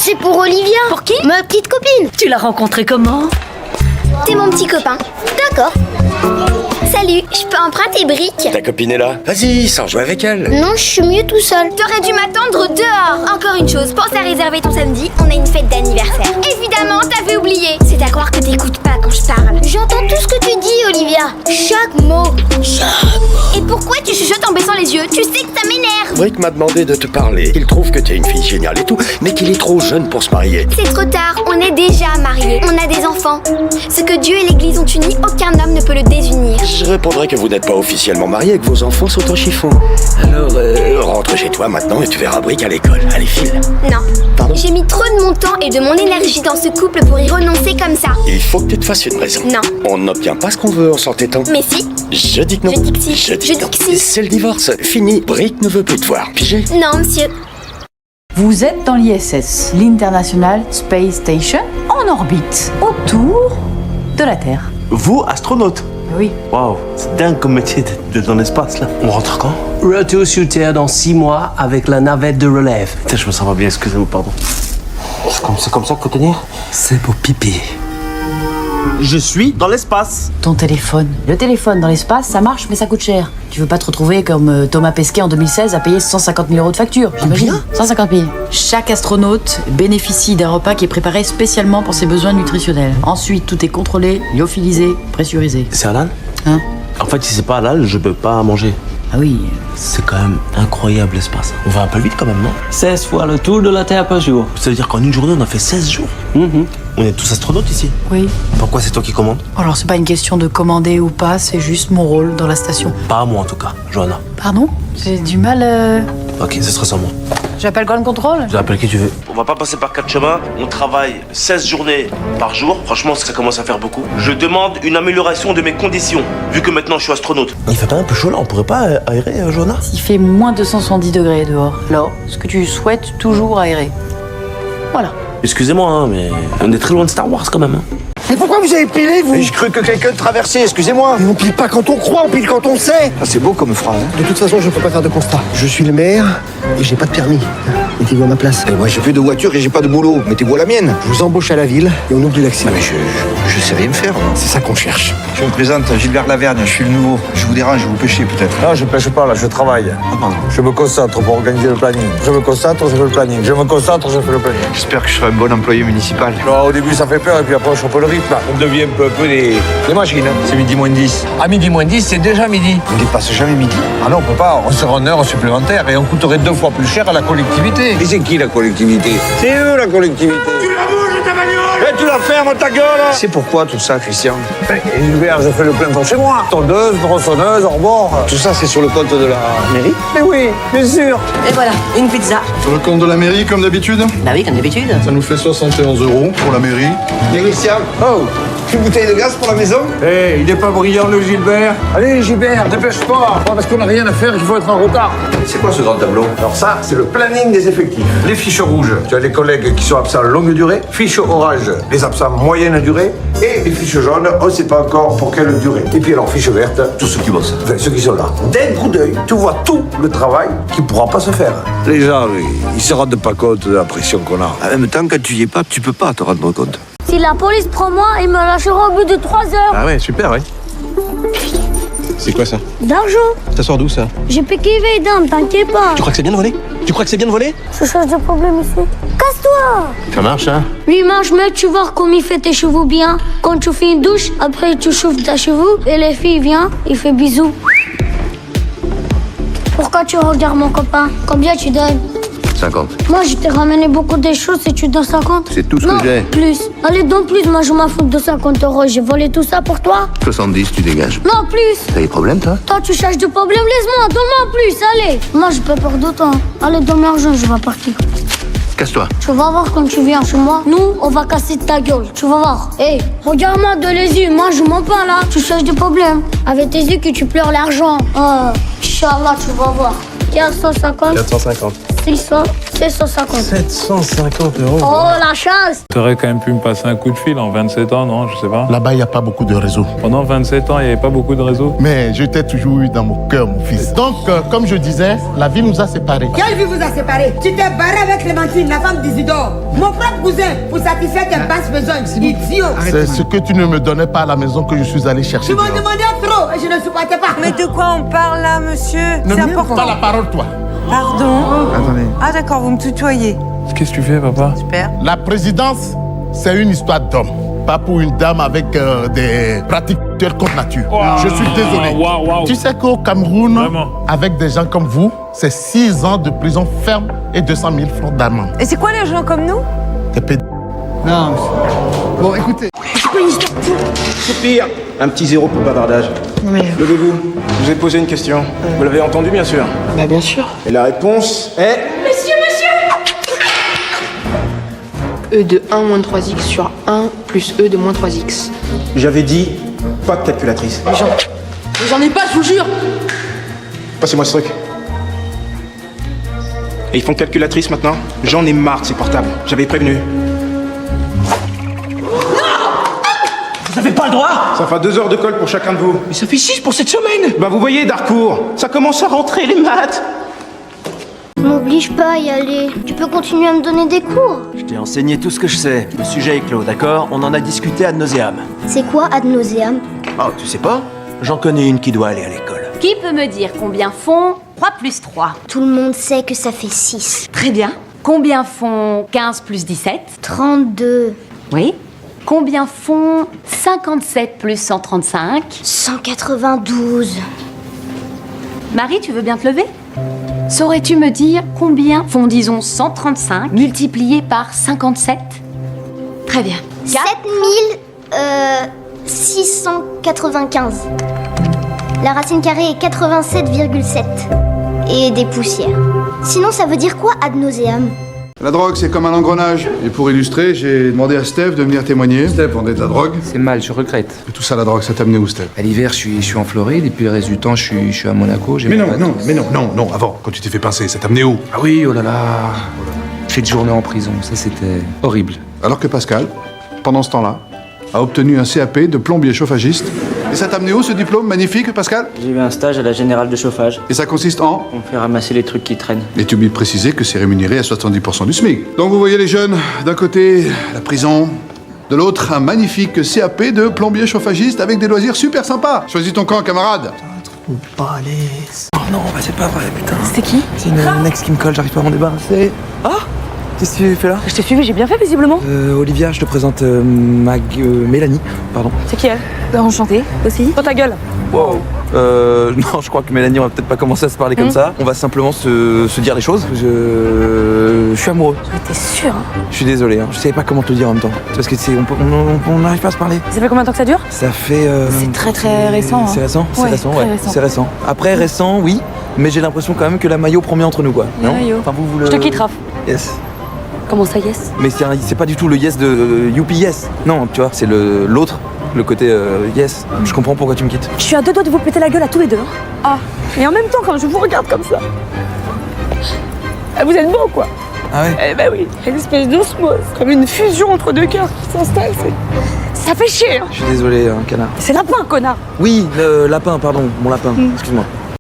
C'est pour Olivia. Pour qui? Ma petite copine. Tu l'as rencontré comment? T'es mon petit copain. D'accord. Salut, je peux emprunter Brick? Ta copine est là? Vas-y, sans jouer avec elle. Non, je suis mieux tout seul. T'aurais dû m'attendre dehors. Encore une chose, pense à réserver ton samedi, on a une fête d'anniversaire. Évidemment, t'avais oublié. C'est à croire que t'écoutes pas quand je parle. J'entends tout ce que tu dis, Olivia. Chaque mot. Et pourquoi tu chuchotes en baissant les yeux? Tu sais que ça m'énerve. Brick m'a demandé de te parler. Il trouve que t'es une fille géniale et tout, mais qu'il est trop jeune pour se marier. C'est trop tard, on est déjà mariés. On a des enfants. Ce que Dieu et l'Église ont uni, aucun homme ne peut le désunir. Je répondrai que vous n'êtes pas officiellement mariés et que vos enfants sont en chiffon. Alors, rentre chez toi maintenant et tu verras Brick à l'école. Allez, file. Non. Pardon? J'ai mis trop de mon temps et de mon énergie dans ce couple pour y renoncer comme ça. Il faut que tu te fasses une raison. Non. On n'obtient pas ce qu'on veut en s'entêtant. Mais si. Je dis que non. Je dis que si. Je dis Je que non. dis que si. C'est le divorce. Fini. Brick ne veut plus te voir. Pigé? Non, monsieur. Vous êtes dans l'ISS, l'International Space Station, en orbite, autour de la Terre. Vous, astronaute? Oui. Waouh, c'est dingue comme métier d'être dans l'espace là. On rentre quand? Retour sur Terre dans 6 mois avec la navette de relève. Putain, je me sens pas bien, excusez-moi, pardon. C'est comme ça qu'il faut tenir? C'est pour pipi. Je suis dans l'espace. Ton téléphone. Le téléphone dans l'espace, ça marche, mais ça coûte cher. Tu veux pas te retrouver comme Thomas Pesquet en 2016 à payer 150 000 € de facture, j'imagine. 150 000. Chaque astronaute bénéficie d'un repas qui est préparé spécialement pour ses besoins nutritionnels. Ensuite, tout est contrôlé, lyophilisé, pressurisé. C'est halal? Hein? En fait, si c'est pas halal, je peux pas manger. Ah oui. C'est quand même incroyable l'espace. On va un peu vite quand même, non? 16 fois le tour de la Terre par jour. Ça veut dire qu'en une journée, on a fait 16 jours. On est tous astronautes ici. Oui. Pourquoi c'est toi qui commandes? Alors, c'est pas une question de commander ou pas, c'est juste mon rôle dans la station. Pas à moi en tout cas, Johanna. Pardon? J'ai du mal. Ok, ce sera sans moi. J'appelle Ground Control? Je l'appelle qui tu veux. On va pas passer par 4 chemins. On travaille 16 journées par jour. Franchement, ça commence à faire beaucoup. Je demande une amélioration de mes conditions, vu que maintenant je suis astronaute. Il fait pas un peu chaud là? On pourrait pas aérer, Johanna? Il fait moins 270 degrés dehors. Alors, ce que tu souhaites toujours aérer. Voilà. Excusez-moi, hein, mais on est très loin de Star Wars quand même. Hein. Mais pourquoi vous avez pilé, vous? J'ai cru que quelqu'un traversait, excusez-moi. Mais on pile pas quand on croit, on pile quand on sait. Ah, c'est beau comme phrase. Hein. De toute façon, je peux pas faire de constat. Je suis le maire et j'ai pas de permis. Mettez-vous à ma place. Et moi, j'ai plus de voiture et j'ai pas de boulot. Mettez-vous à la mienne. Je vous embauche à la ville et on oublie l'accident. Ah, mais je sais rien faire. Moi. C'est ça qu'on cherche. Je me présente, Gilbert Lavergne, je suis le nouveau. Je vous dérange, vous pêchez peut-être. Non, je pêche pas, là, je travaille. Ah, pardon. Je me concentre pour organiser le planning. Je me concentre, je fais le planning. Je me concentre, je fais le planning. J'espère que je serai un bon employé municipal. Non, au début, ça fait peur, et puis après, on chope le rythme. On devient un peu des machines. Hein. C'est midi moins 10. À midi moins 10, c'est déjà midi. On dépasse jamais midi. Ah non, on peut pas. On sera en heure supplémentaire et on coûterait 2 fois plus cher à la collectivité. Et c'est qui la collectivité? C'est eux, la collectivité. Tu la bouges, ta bagnole! Et tu la fermes, ta gueule! C'est pourquoi tout ça, Christian? Et l'hiver, je fais le plein pour chez moi. Tondeuse, tronçonneuse, hors-bord. Tout ça, c'est sur le compte de la mairie? Mais oui, bien sûr. Et voilà, une pizza. Sur le compte de la mairie, comme d'habitude? Bah oui, comme d'habitude. Ça nous fait 71 € pour la mairie. Et Christian? Oh, Une bouteille de gaz pour la maison? hé, il est pas brillant, le Gilbert. Allez, Gilbert, dépêche-toi. Pas parce qu'on n'a rien à faire qu'il faut être en retard. C'est quoi ce grand tableau? Alors ça, c'est le planning des effectifs. Les fiches rouges, tu as les collègues qui sont absents longue durée. Fiches orange, les absents moyenne durée. Et les fiches jaunes, on ne sait pas encore pour quelle durée. Et puis alors, fiches vertes, tous ceux qui bossent. Enfin, ceux qui sont là. D'un coup d'œil, tu vois tout le travail qui ne pourra pas se faire. Les gens, ils se rendent pas compte de la pression qu'on a. En même temps, quand tu y es pas, tu peux pas te rendre compte. Si la police prend moi, il me lâchera au bout de 3 heures. Ah ouais, super, ouais. C'est quoi ça? D'argent. Ça sort d'où ça? J'ai piqué Veidam, t'inquiète pas. Tu crois que c'est bien de voler? Tu crois que c'est bien de voler? Je cherche des problèmes ici. Casse-toi. Ça marche, hein? Oui, marche, mec, tu vois comme il fait tes cheveux bien. Quand tu fais une douche, après tu chauffes tes cheveux et les filles viennent, il fait bisous. Pourquoi tu regardes mon copain? Combien tu donnes? 50. Moi, je t'ai ramené beaucoup de choses et tu donnes 50. C'est tout ce Non, que j'ai. Plus. Allez, donne plus. Moi, je m'en fous de 50 €. J'ai volé tout ça pour toi. 70, tu dégages. Non, plus. T'as des problèmes, toi? Toi, tu cherches des problèmes. Laisse-moi. Donne-moi plus. Allez. Moi, je peux perdre de temps. Allez, donne-moi l'argent. Je vais partir. Casse-toi. Tu vas voir quand tu viens chez moi. Nous, on va casser ta gueule. Tu vas voir. Hé, regarde-moi de les yeux. Moi, je mens pas là. Tu cherches des problèmes. Avec tes yeux que tu pleures l'argent. Inch'Allah, tu vas voir. 450. 450. 600, 750. 750 euros. Oh, la chance! T'aurais quand même pu me passer un coup de fil en 27 ans, non? Je sais pas. Là-bas, il n'y a pas beaucoup de réseaux. Pendant 27 ans, il n'y avait pas beaucoup de réseaux. Mais je t'ai toujours eu dans mon cœur, mon fils. Donc, comme je disais, la vie nous a séparés. Quelle vie vous a séparés? Tu t'es barré avec Clémentine, la femme d'Isidore. Mon propre cousin, pour satisfaire tes basses besoins. Idiot! C'est ce que tu ne me donnais pas à la maison que je suis allé chercher. Tu m'en demandais trop et je ne supportais pas. Mais de quoi on parle là, monsieur? Ne C'est me important. pas la parole, toi. Pardon? Attendez. Ah d'accord, vous me tutoyez. Qu'est-ce que tu fais, papa? Super. La présidence, c'est une histoire d'homme. Pas pour une dame avec des pratiques contre nature. Je suis désolé. Tu sais qu'au Cameroun, Vraiment? avec des gens comme vous, c'est 6 ans de prison ferme et 200 000 francs d'amende. Et c'est quoi les gens comme nous? T'es pédé. Non. Bon, écoutez. Soupir. Un petit zéro pour bavardage. Levez-vous. Je vous ai posé une question. Vous l'avez entendu, bien sûr? Bah bien sûr. Et la réponse est... E de 1 moins 3x sur 1 plus E de moins 3x. J'avais dit, pas de calculatrice. J'en ai pas, je vous jure. Passez-moi ce truc. Et ils font calculatrice maintenant? J'en ai marre de ces portables. J'avais prévenu. Vous avez pas le droit. Ça fera 2 heures de colle pour chacun de vous. Mais ça fait 6 pour cette semaine. Bah vous voyez, Darcourt, ça commence à rentrer les maths. M'oblige pas à y aller. Tu peux continuer à me donner des cours. Je t'ai enseigné tout ce que je sais. Le sujet est clos, d'accord? On en a discuté ad nauseam. C'est quoi ad nauseam? Oh, tu sais pas? J'en connais une qui doit aller à l'école. Qui peut me dire combien font 3 plus 3? Tout le monde sait que ça fait 6. Très bien. Combien font 15 plus 17? 32. Oui. Combien font 57 plus 135? 192. Marie, tu veux bien te lever? Saurais-tu me dire combien font, disons, 135 multiplié par 57? Très bien. 7695. La racine carrée est 87,7. Et des poussières. Sinon, ça veut dire quoi ad nauseam? La drogue, c'est comme un engrenage. Et pour illustrer, j'ai demandé à Steph de venir témoigner. Steph vendait de la drogue. C'est mal, je regrette. Et tout ça, la drogue, ça t'a amené où, Steph? À l'hiver, je suis en Floride, et puis le reste du temps, je suis à Monaco. Mais non, avant, quand tu t'es fait pincer, ça t'a amené où? Ah oui, oh là là. 7 journées en prison, ça c'était horrible. Alors que Pascal, pendant ce temps-là, a obtenu un CAP de plombier chauffagiste. Et ça t'a amené où, ce diplôme magnifique, Pascal? J'ai eu un stage à la Générale de chauffage. Et ça consiste en? On fait ramasser les trucs qui traînent. Et tu oublies de préciser que c'est rémunéré à 70% du SMIC. Donc vous voyez les jeunes, d'un côté, la prison, de l'autre, un magnifique CAP de plombier chauffagiste avec des loisirs super sympas. Choisis ton camp, camarade. Trop balèze. Oh non, bah c'est pas vrai, putain. C'était qui? C'est une ex qui me colle, j'arrive pas à m'en débarrasser. Ah! Qu'est-ce que tu fais là? Je t'ai suivi, j'ai bien fait visiblement. Olivia, je te présente Mélanie, pardon. C'est qui elle? Enchantée aussi. Oh ta gueule. Wow. Non, je crois que Mélanie, on va peut-être pas commencer à se parler comme ça. On va simplement se dire les choses. Je suis amoureux. T'es sûr? Je suis désolé, hein. Je savais pas comment te le dire en même temps. Parce que on n'arrive pas à se parler. Ça fait combien de temps que ça dure? Ça fait... C'est très récent. Hein. C'est récent? Ouais, C'est récent, très ouais. récent. C'est récent. Après, récent, oui. Mais j'ai l'impression quand même que la maillot prend bien entre nous, quoi. La Non maillot. Enfin, vous le... Je te quitte, Raph. Yes. Comment ça, yes? Mais c'est pas du tout le yes de Youpi Yes. Non, tu vois, c'est l'autre, le côté yes. Je comprends pourquoi tu me quittes. Je suis à 2 doigts de vous péter la gueule à tous les deux. Hein. Ah. Et en même temps, quand je vous regarde comme ça, vous êtes beaux, quoi. Ah ouais? Eh ben oui, une espèce d'osmose, comme une fusion entre deux cœurs qui s'installe. Ça fait chier. Hein. Je suis désolé, canard. C'est lapin, connard. Oui, le lapin, pardon, mon lapin. Excuse-moi.